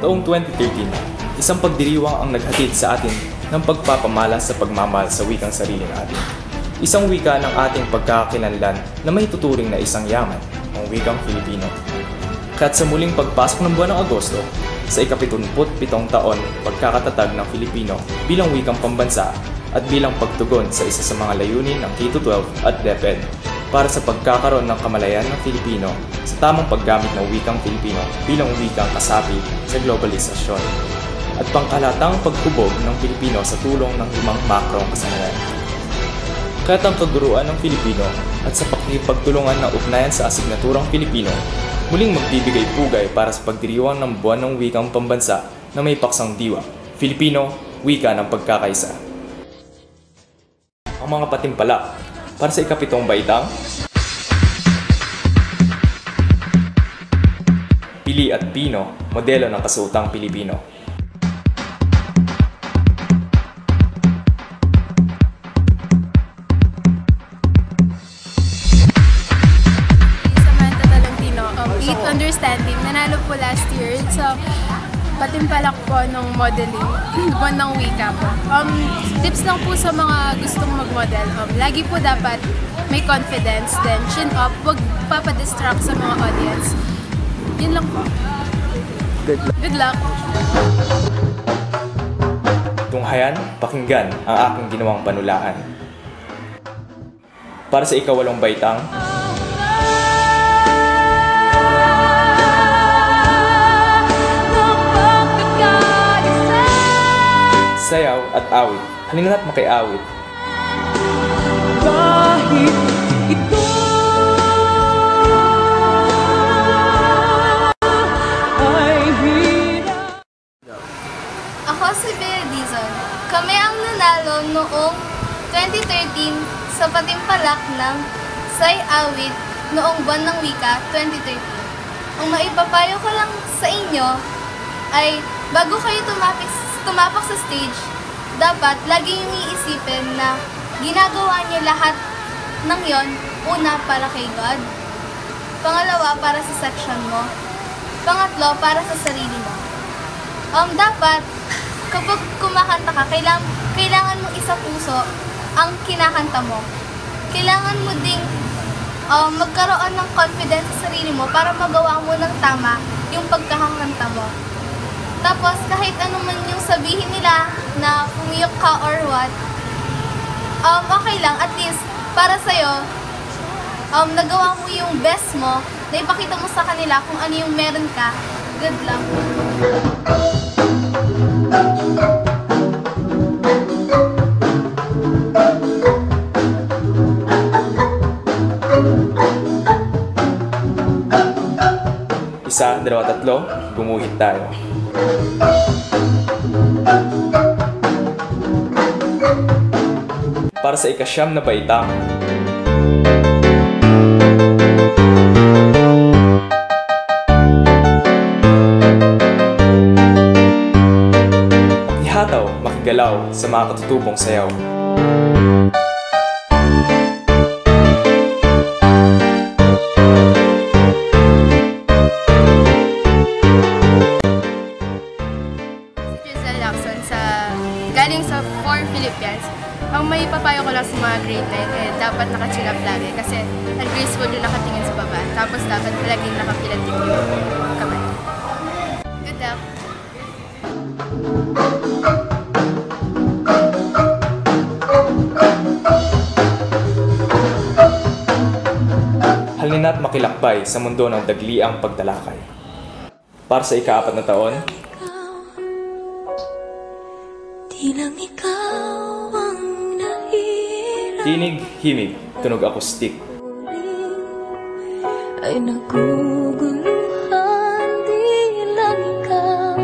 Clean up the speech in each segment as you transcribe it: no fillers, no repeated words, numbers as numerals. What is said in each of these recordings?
Taong 2013, isang pagdiriwang ang naghatid sa atin ng pagpapamalas sa pagmamahal sa wikang sarili natin. Isang wika ng ating pagkakakilanlan na may tuturing na isang yaman, ang wikang Filipino. Kaya't sa muling pagpasok ng buwan ng Agosto, sa ika-77 taon pagkakatatag ng Filipino bilang wikang pambansa at bilang pagtugon sa isa sa mga layunin ng K-12 at DepEd para sa pagkakaroon ng kamalayan ng Filipino sa tamang paggamit ng wikang Filipino bilang wikang kasapi sa globalisasyon at pangkalatang paghubog ng Filipino sa tulong ng 5 makrong kasanayan. Kaya't ang kaguruan ng Filipino at sa pakikipagtulungan ng ugnayan sa asignaturang Filipino, muling magbibigay pugay para sa pagdiriwang ng buwan ng wikang pambansa na may paksang diwa, Filipino, wika ng pagkakaisa. Ang mga patimpalak para sa ika-7 baitang, Pili at Pino, modelo ng kasuotang Pilipino. Eat Understanding, nanalo po last year sa patimpalak po ng modeling, buwan ng wika po. Tips lang po sa mga gustong mag-model, lagi po dapat may confidence, then chin up, huwag papadistract sa mga audience. Yun lang po. Good luck! Tunghayan, pakinggan ang aking ginawang panulaan. Para sa ika-8 baitang, sayaw at awit. Halina na't makiawit. Kahit ito ay hirap. Ako si Bea Dizon. Kami ang nanalo noong 2013 sa patimpalak ng Say Awit noong buwan ng wika 2013. Ang maipapayo ko lang sa inyo ay bago kayo tumapak sa stage, dapat lagi yung iisipin na ginagawa niyo lahat ng yon, una para kay God, pangalawa para sa section mo, pangatlo para sa sarili mo. Dapat kapag kumakanta ka, kailangan mo isa puso ang kinakanta mo. Kailangan mo ding magkaroon ng confidence sa sarili mo para magawa mo ng tama yung pagkakanta mo. Tapos, kahit ano man yung sabihin nila na pumiyok ka or what, okay lang. At least, para sa'yo, nagawa mo yung best mo, na ipakita mo sa kanila kung ano yung meron ka. Good luck! Isa, dalawa, tatlo, gumuhit tayo. Para sa ika-9 na baitang, makihataw, makigalaw sa mga katutubong sayaw. Galing sa 4 Philippines, ang may papayo ko lang sa mga grade 9 dapat naka-chin up lagi kasi ungraceful yung nakatingin sa baba. Tapos dapat laging nakapilantik yung kamay. Good luck! Halina't makilakbay sa mundo ng dagliang pagtalakay. Para sa ika-4 na taon, Tilang ikaw ang nahirap. Tinig, himig, tunog akustik. Ay naguguluhan, di lang ikaw.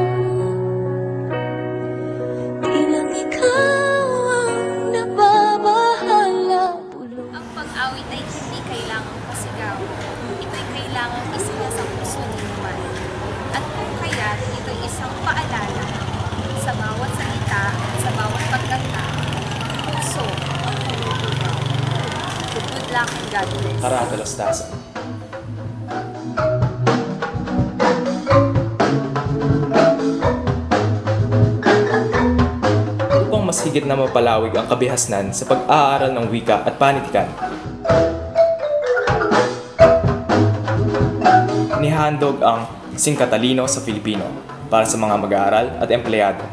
Tilang ikaw ang nababahala. Ang pag-awit ay hindi kailangang pasigaw. Ito'y kailangang isinasa puso ni naman. At kung kaya, ito'y isang paalala sa bawat salita, sa bawat pagkanta, puso ang humutugaw. Good luck and God bless. Karatalastasan. higit na mapalawig ang kabihasnan sa pag-aaral ng wika at panitikan. Inihandog ang Singkatalino sa Filipino para sa mga mag-aaral at empleyado.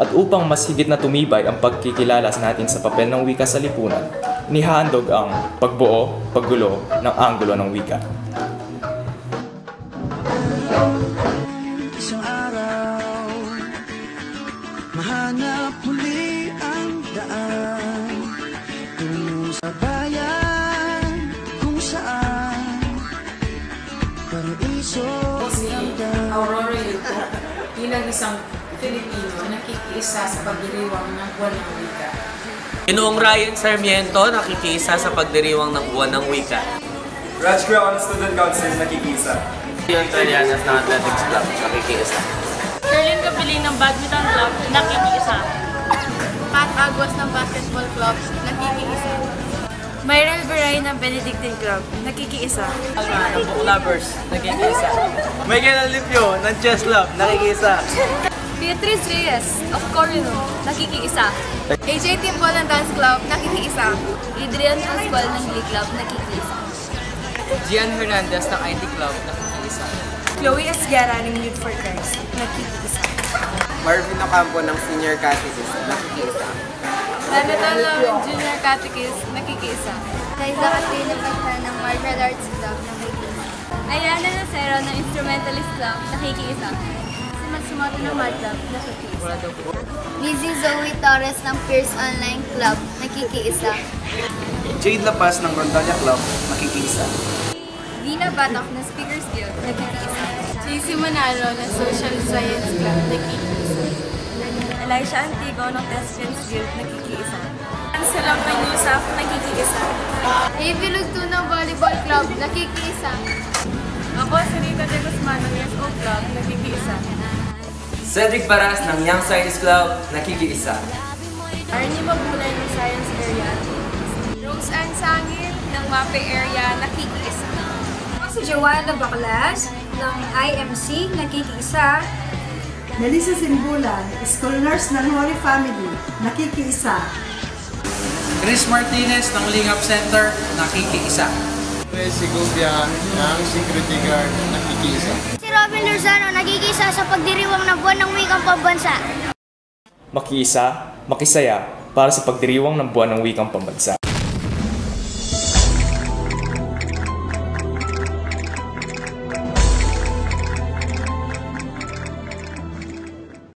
At upang mas higit na tumibay ang pagkikilala natin sa papel ng wika sa lipunan, inihandog ang pagbuo, paggulo ng anggulo ng wika. Isang araw, mahanap muli ang daan tungo sa bayan kung saan paraiso ang Aurora Yuto bilang isang Filipino nakikiisa sa pagdiriwang ng buwan ng wika. Ginoong Ryan Sarmiento nakikiisa sa pagdiriwang ng buwan ng wika. Raj Creon Student Council nakikisa. Ian Trillanes ng Athletics Club nakikiisa. Sherlyn Kapiling ng Badminton Club nakikiisa. Pat Aguas ng Basketball Club, nakikiisa. Myrel Beray ng Benedictine Club, nakikiisa. Alma ng Book Lovers nakikiisa. Michael Alipio ng Chess Club nakikiisa. Beatrice Reyes of Corino, nakikiisa. AJ Timbol ng Dance Club, nakikiisa. Adrian Pascual ng Glee Club, nakikiisa. Gian Hernandez ng IT Club nakikiisa. Chloe Esguerra ng Youth for Christ, nakikiisa. Marvin Ocampo ng Senior Catechist nakikiisa. Lanatan ng Junior Catechist, nakikiisa. Kaysa Katrina Pagta ng Martial Arts Club, nakikiisa. Ayana Nacero ng Instrumentalist Club, nakikiisa. Matsumoto ng Mad Club, nakikiisa. Lizzie Zoe Torres ng Pierce Online Club, nakikiisa. Jade Lapas ng Rondalia Club nakikiisa. Dina Batok ng Speakers Guild, nakikiisa. JC Manalo ng Social Science Club, nakikiisa. Elisha Antigo ng Thespians Guild, nakikiisa. Salam ng Yusaf, nakikiisa. Avery Lugto ng Volleyball Club, nakikiisa. Ako, si Rita de Guzman ng SO Club, nakikiisa. Cedric Baras ng Young Science Club nakikiisa. Arnie Mabulay ng Science Area. Rose Ann Sangil ng MAPE area nakikiisa. Si Joanna Baclas ng IMC nakikiisa. Melissa Simbula, School Nurse ng Holy Family, nakikiisa. Chris Martinez ng Lingap Center nakikiisa. Si Gubia ng Security Guard nakikisa. Si Robin Lozano, nakikiisa sa pagdiriwang ng buwan ng wikang pambansa. Makiisa, makisaya para sa pagdiriwang ng buwan ng wikang pambansa.